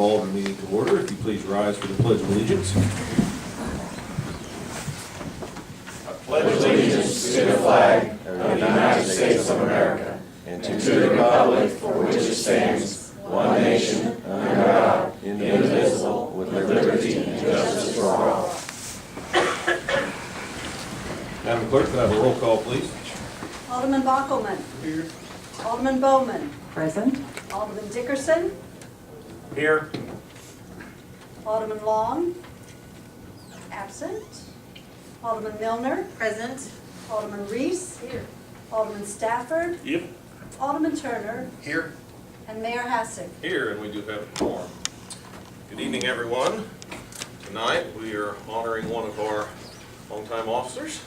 Alderman meeting to order. If you please rise for the Pledge of Allegiance. I pledge allegiance to the flag of the United States of America and to the republic for which it stands, one nation, under God, indivisible, with liberty and justice for all. Madam Clerk, could I have a roll call, please? Alderman Bockelman. Here. Alderman Bowman. Present. Alderman Dickerson. Here. Alderman Long. Absent. Alderman Milner. Present. Alderman Reese. Here. Alderman Stafford. Yep. Alderman Turner. Here. And Mayor Hassick. Here, and we do have a quorum. Good evening, everyone. Tonight, we are honoring one of our longtime officers.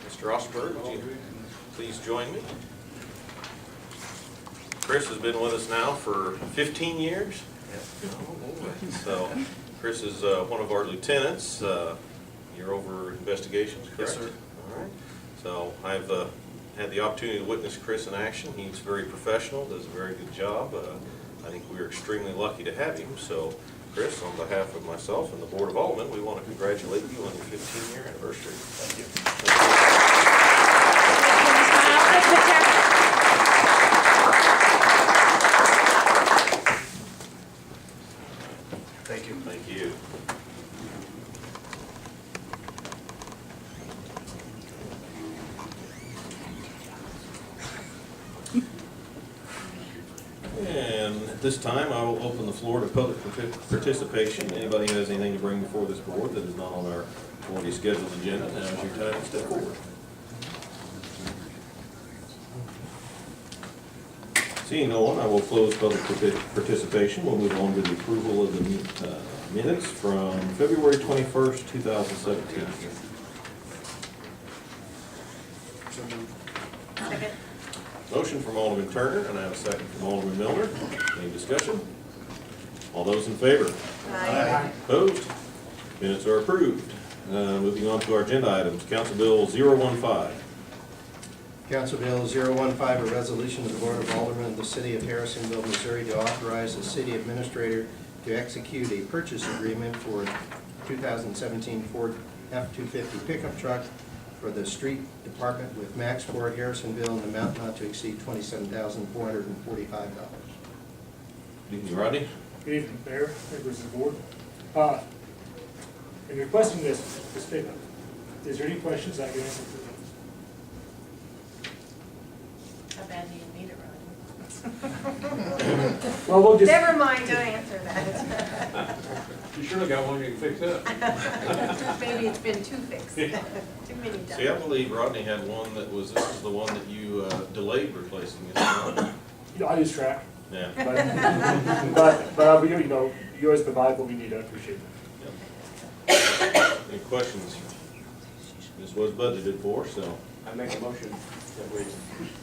Mr. Osberg, would you please join me? Chris has been with us now for 15 years. So, Chris is one of our lieutenants. You're over investigations, correct? Yes, sir. All right. So, I've had the opportunity to witness Chris in action. He's very professional, does a very good job. I think we're extremely lucky to have him. So, Chris, on behalf of myself and the Board of Aldermen, we want to congratulate you on your 15-year anniversary. Thank you. Thank you. Thank you. And at this time, I will open the floor to public participation. Anybody who has anything to bring before this board that is not on our already scheduled agenda, now is your time to step forward. Seeing no one, I will close public participation. We'll move on to the approval of the minutes from February 21st, 2017. Second. Motion from Alderman Turner, and I have a second from Alderman Milner. Any discussion? All those in favor? Aye. Opposed? Minutes are approved. Moving on to our agenda items. Council Bill 015. Council Bill 015, a resolution of the Board of Aldermen of the City of Harrisonville, Missouri to authorize the city administrator to execute a purchase agreement for 2017 Ford F-250 pickup truck for the street department with Max Ford Harrisonville in the amount not to exceed $27,445. Good evening, Rodney. Good evening, Mayor, members of the board. In requesting this pickup, is there any questions I can answer for them? How bad do you need it, Ronnie? Well, we'll just. Never mind, don't answer that. You surely got one you can fix up. Maybe it's been too fixed, too many times. See, I believe Rodney had one that was, this is the one that you delayed replacing. Is that right? You know, I use track, Yeah. but you know, you always provide what we need, I appreciate it. Any questions? This was budgeted for, so. I make a motion that we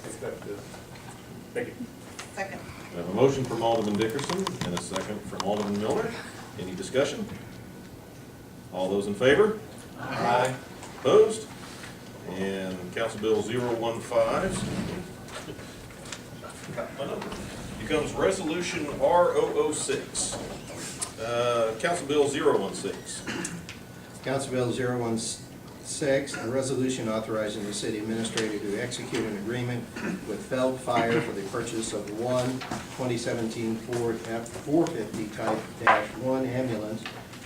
accept this. Thank you. Second. We have a motion from Alderman Dickerson and a second from Alderman Miller. Any discussion? All those in favor? Aye. Opposed? And Council Bill 015 becomes Resolution R006. Council Bill 016. Council Bill 016, a resolution authorizing the city administrator to execute an agreement with Feld Fire for the purchase of one 2017 Ford F-450 Type -1 ambulance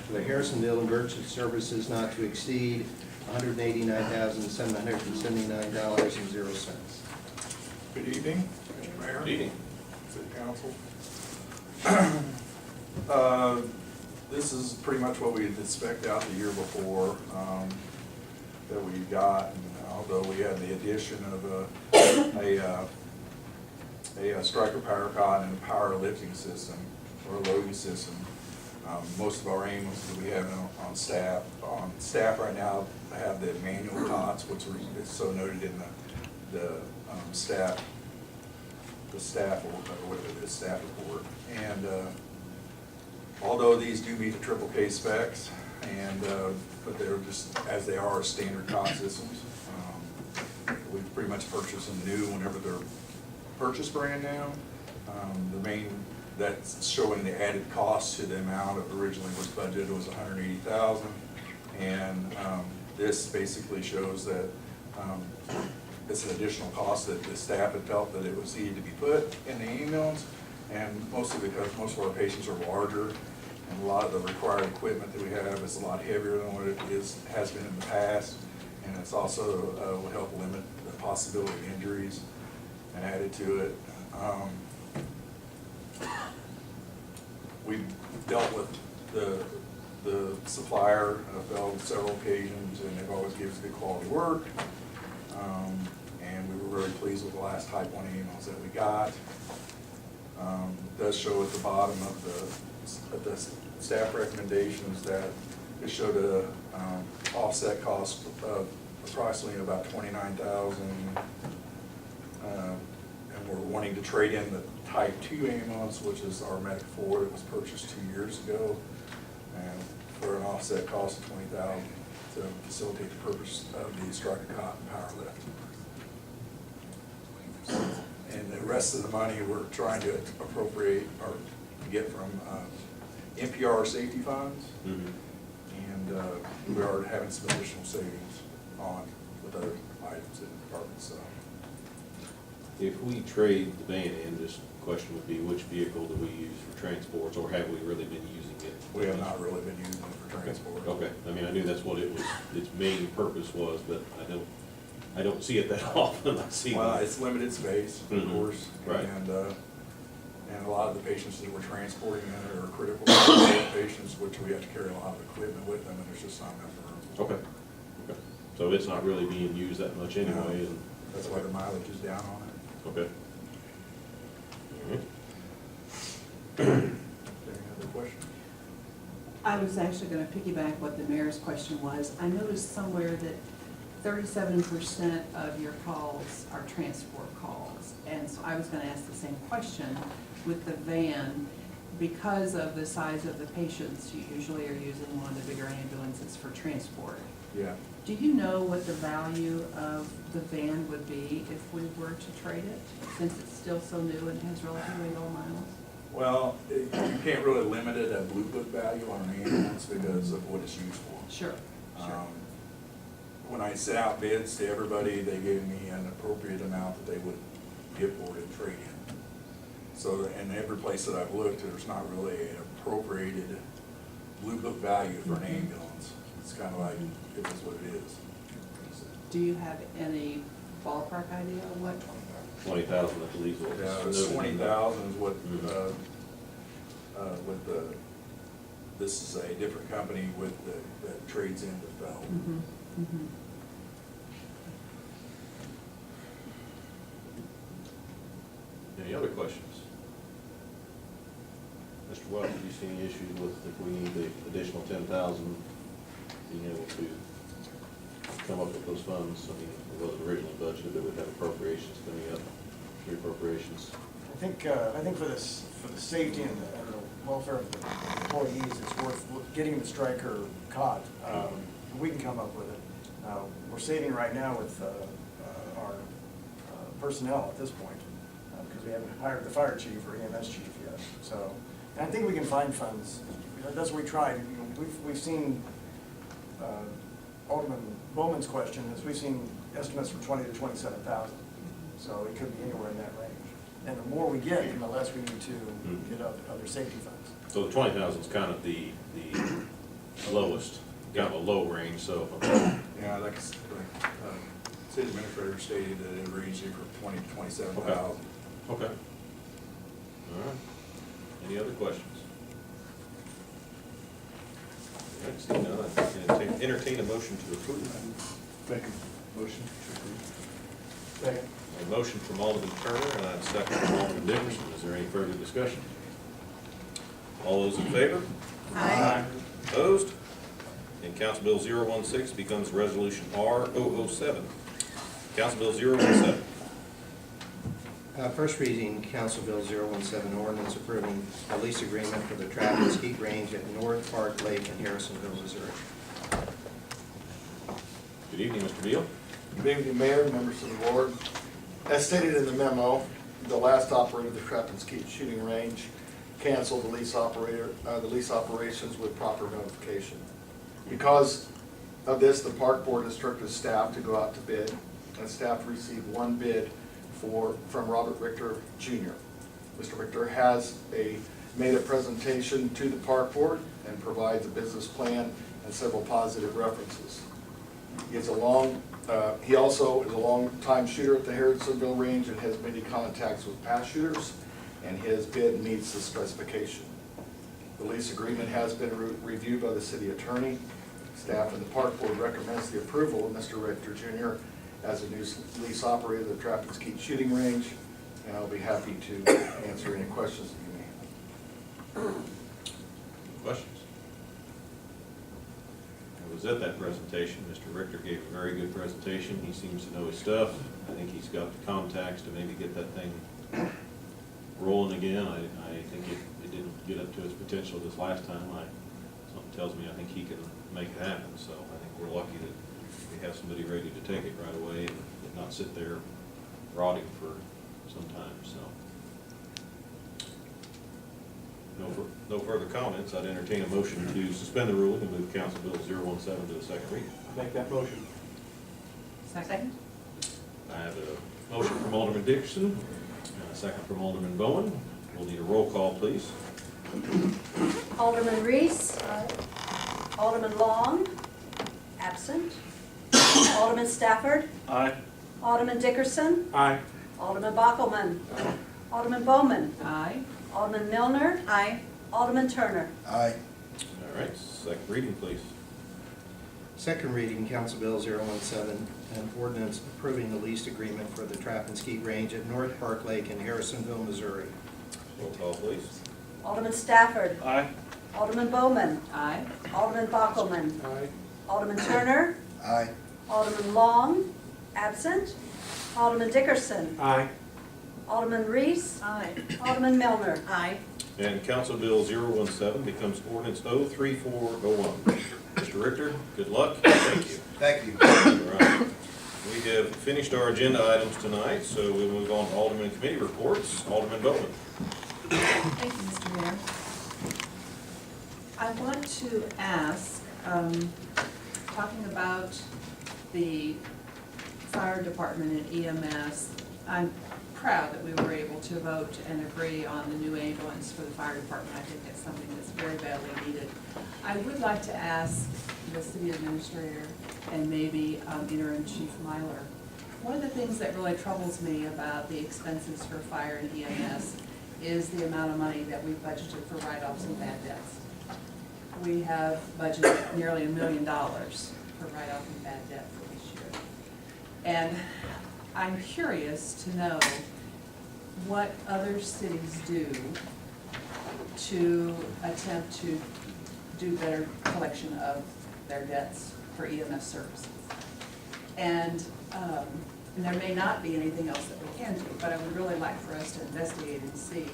for the Harrisonville Emergency Services not to exceed $189,779.00. Good evening, Mr. Mayor, Good evening. City Council. This is pretty much what we had spec'd out the year before that we got, and although we had the addition of a striker power cot and a power lifting system or a loading system. Most of our ambulance that we have on staff right now have the manual cots, which is so noted in the staff report. And although these do meet the triple K specs, and but they're just as they are standard cot systems. We pretty much purchase them new whenever they're purchased brand new. The main That's showing the added cost to the amount of originally was budgeted was $180,000. And this basically shows that it's an additional cost that the staff had felt that it was needed to be put in the ambulance, and mostly because most of our patients are larger, and a lot of the required equipment that we have is a lot heavier than what it has been in the past, and it's also will help limit the possibility of injuries and added to it. We've dealt with the supplier on several occasions, and they've always given us good quality work. And we were very pleased with the last Type 1 emails that we got. It does show at the bottom of the staff recommendations that it showed a offset cost of approximately about $29,000. And we're wanting to trade in the Type 2 ambulance, which is our Medic 4 that was purchased 2 years ago, and for an offset cost of $20,000 to facilitate the purpose of the Striker Cotton Power Lift. And the rest of the money we're trying to appropriate or get from NPR safety funds. And we are having some additional savings with other items in the department. So, If we trade the van in, this question would be, which vehicle do we use for transports, or have we really been using it? we have not really been using it for transport. Okay, I mean, I knew that's what it was, its main purpose was, but I don't see it that often. I see. Well, it's limited space, of Mhm. course. Right. And a lot of the patients that we're transporting in are critical care patients, which we have to carry a lot of equipment with them, and there's just not enough room. Okay, okay. So it's not really being used that much anyway, and. That's why the mileage is down on it. Okay. All right. Any other questions? I was actually gonna piggyback what the mayor's question was. I noticed somewhere that 37% of your calls are transport calls. And so I was gonna ask the same question with the van. Because of the size of the patients, you usually are using one of the bigger ambulances for transport. Yeah. Do you know what the value of the van would be if we were to trade it, since it's still so new and has relatively low miles? Well, you can't really limit it at Blue Book value on an ambulance because of what it's used for. Sure, sure. When I sent out bids to everybody, they gave me an appropriate amount that they would give for it in trade-in. So, in every place that I've looked, there's not really an appropriated Blue Book value for an ambulance. It's kind of like, it is what it is. Do you have any ballpark idea of what? 20,000, I believe. Yeah, it's 20,000 is what, Mhm. with the, this is a different company that trades in with Bell. Mm-hmm, mm-hmm. Any other questions? Mr. Welch, do you see any issues with if we need the additional 10,000, being able to come up with those funds? I mean, it wasn't originally budgeted, but we have appropriations coming up, reappropriations. I think for this, for the safety and the welfare of the employees, it's worth getting the striker caught. We can come up with it. We're saving right now with our personnel at this point, because we haven't hired the fire chief or EMS chief yet. So, and I think we can find funds. That's what we tried. You know, we've seen Alderman Bowman's question is we've seen estimates from 20 to 27,000. So it could be anywhere in that range. And the more we get, the less we need to get other safety funds. So the 20,000 is kind of the lowest, kind of a low range, so. Yeah, like city administrator stated that it ranged from 20 to 27,000. Okay. All right. Any other questions? All right, seeing none, I can entertain a motion to approve. Make a motion to approve. Second. A motion from Alderman Turner and a second from Alderman Dickerson. Is there any further discussion? All those in favor? Aye. Opposed? And Council Bill 016 becomes Resolution R007. Council Bill 017. First reading, Council Bill 017, ordinance approving a lease agreement for the traffic skeet range at North Park Lake in Harrisonville, Missouri. Good evening, Mr. Beal. Good evening, Mayor, members of the board. As stated in the memo, the last operator of the trap and skeet shooting range cancel the lease operations with proper notification. Because of this, the park board instructed staff to go out to bid, and staff received one bid from Robert Richter Jr. Mr. Richter has made a presentation to the park board and provides a business plan and several positive references. He also is a long-time shooter at the Harrisonville range and has many contacts with past shooters, and his bid meets the specification. The lease agreement has been reviewed by the city attorney. Staff and the park board recommends the approval of Mr. Richter Jr. as a new lease operator of the Trap and Skeet shooting range, and I'll be happy to answer any questions that you may have. Questions? I was at that presentation. Mr. Richter gave a very good presentation. He seems to know his stuff. I think he's got the contacts to maybe get that thing rolling again. I think it didn't get up to its potential this last time. Something tells me I think he can make it happen. So I think we're lucky that we have somebody ready to take it right away and not sit there rotting for some time. So no further comments. I'd entertain a motion to suspend the ruling and move Council Bill 017 to the second reading. Make that motion. Second? I have a motion from Alderman Dixon, and a second from Alderman Bowen. We'll need a roll call, please. Alderman Reese. Alderman Long, absent. Alderman Stafford. Aye. Alderman Dickerson. Aye. Alderman Bockelman. Alderman Bowman. Aye. Alderman Milner. Aye. Alderman Turner. Aye. All right, second reading, please. Second reading, Council Bill 017, an ordinance approving the lease agreement for the Trap and Skeet Range at North Park Lake in Harrisonville, Missouri. Roll call, please. Alderman Stafford. Aye. Alderman Bowman. Aye. Alderman Bockelman. Aye. Alderman Turner. Aye. Alderman Long, absent. Alderman Dickerson. Aye. Alderman Reese. Aye. Alderman Milner. Aye. And Council Bill 017 becomes ordinance 03401. Mr. Richter, good luck. Thank you. Thank you. All right. We have finished our agenda items tonight, so we'll move on to Alderman Committee reports. Alderman Bowman. Thank you, Mr. Mayor. I want to ask, talking about the fire department and EMS, I'm proud that we were able to vote and agree on the new ambulance for the fire department. I think that's something that's very badly needed. I would like to ask the city administrator and maybe interim chief Myler, one of the things that really troubles me about the expenses for fire and EMS is the amount of money that we've budgeted for write-offs and bad debts. We have budgeted nearly $1 million for write-off and bad debt for this year. And I'm curious to know what other cities do to attempt to do better collection of their debts for EMS services. And there may not be anything else that we can do, but I would really like for us to investigate and see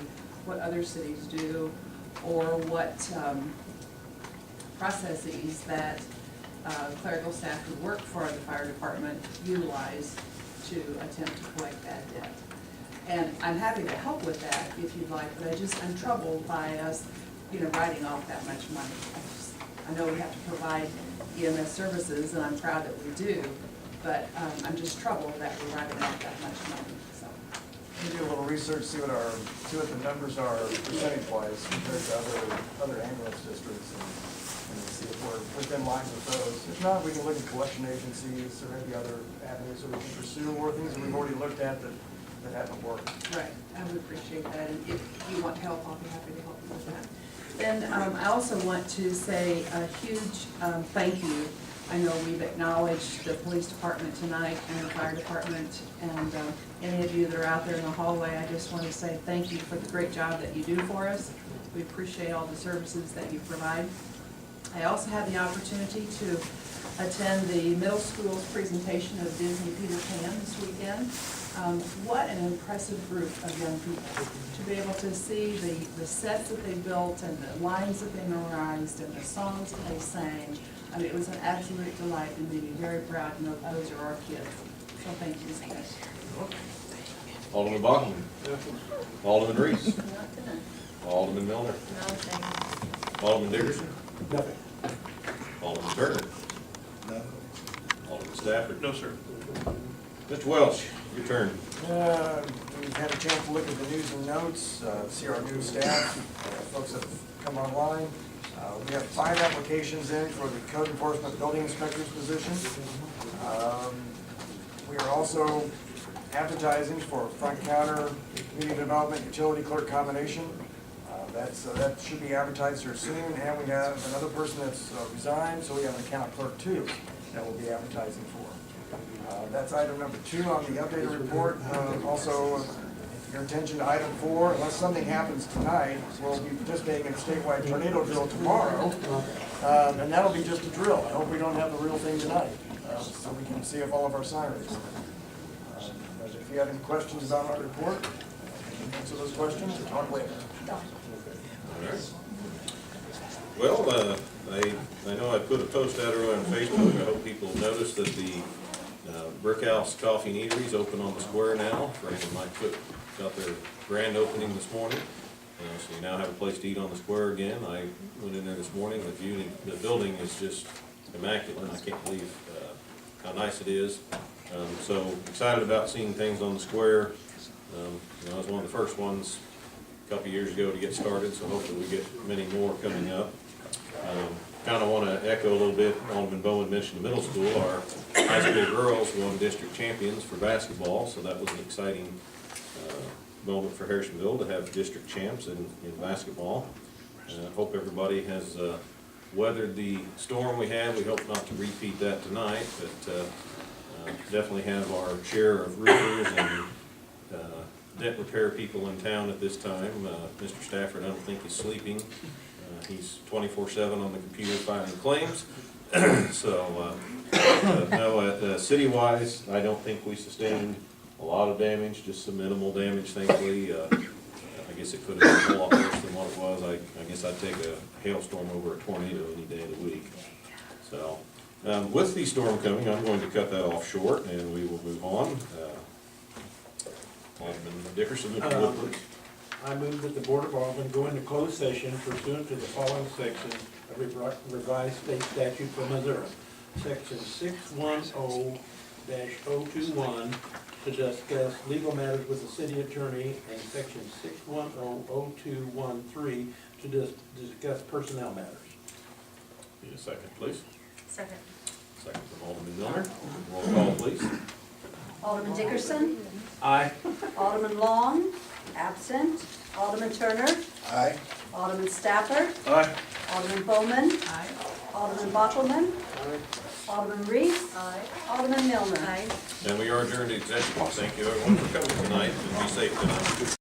what other cities do, or what processes that clerical staff who work for the fire department utilize to attempt to collect bad debt. And I'm happy to help with that if you'd like, but I'm troubled by us, writing off that much money. I know we have to provide EMS services, and I'm proud that we do, but I'm just troubled that we're writing off that much money, so. We do a little research, see what the numbers are percentage-wise compared to other ambulance districts, and see if we're within lines with those. If not, we can look at collection agencies or maybe other avenues that we can pursue, or things that we've already looked at that haven't worked. Right, I would appreciate that, and if you want help, I'll be happy to help you with that. Then I also want to say a huge thank you. I know we've acknowledged the police department tonight and the fire department, and any of you that are out there in the hallway, I just want to say thank you for the great job that you do for us. We appreciate all the services that you provide. I also had the opportunity to attend the middle school's presentation of Disney Peter Pan this weekend. What an impressive group of young people. To be able to see the sets that they built and the lines that they memorized and the songs that they sang. I mean, it was an absolute delight, and made me very proud to know those are our kids. So thank you, guys. Alderman Bachman. Alderman Reese. Alderman Miller. No, thank Alderman Dickerson. Nothing. Alderman Turner. No. Alderman Stafford. No, sir. Mr. Welch, your turn. We've had a chance to look at the news and notes, see our new staff, folks that have come online. We have 5 applications in for the code enforcement building inspector's position. We are also advertising for front counter, community development, utility clerk combination. That should be advertised here soon, and we have another person that's resigned, so we have an account clerk too that we'll be advertising for. That's item number 2 on the updated report. Also, your attention to item 4, unless something happens tonight, we'll be participating in a statewide tornado drill tomorrow, and that'll be just a drill. I hope we don't have the real thing tonight, so we can see if all of our sirens. If you have any questions about our report, we can answer those questions or talk later. All right. Well, I know I put a post out earlier on Facebook. I hope people noticed that the Brick House Coffee and Eatery is open on the square now. Frank and Mike Cook got their grand opening this morning. So you now have a place to eat on the square again. I went in there this morning. The building is just immaculate. I can't believe how nice it is. So excited about seeing things on the square. I was one of the first ones a couple years ago to get started, so hopefully we get many more coming up. Kind of want to echo a little bit, Alderman Bowen mentioned the middle school. Our high school girls won district champions for basketball, so that was an exciting moment for Harrisonville to have district champs in basketball. Hope everybody has weathered the storm we had. We hope not to repeat that tonight, but definitely have our share of roofers and debt repair people in town at this time. Mr. Stafford, I don't think he's sleeping. He's 24/7 on the computer filing claims. So, no, city-wise, I don't think we sustained a lot of damage, just some minimal damage, thankfully. I guess it could have been a lot worse than what it was. I guess I'd take a hailstorm over a tornado any day of the week. So, with the storm coming, I'm going to cut that off short, and we will move on. Alderman Dickerson, if you would, please. I move that the Board of Aldermen go into closed session pursuant to the following section of revised state statute for Missouri. Section 610-021 to discuss legal matters with the city attorney, and section 610-0213 to discuss personnel matters. Need a second, please. Second. Second from Alderman Miller. Roll call, please. Alderman Dickerson. Aye. Alderman Long, absent. Alderman Turner. Aye. Alderman Stafford. Aye. Alderman Bowman. Aye. Alderman Bockelman. Alderman Reese. Aye. Alderman Milner. Aye. And we are adjourned to executive. Thank you everyone for coming tonight, and be safe tonight.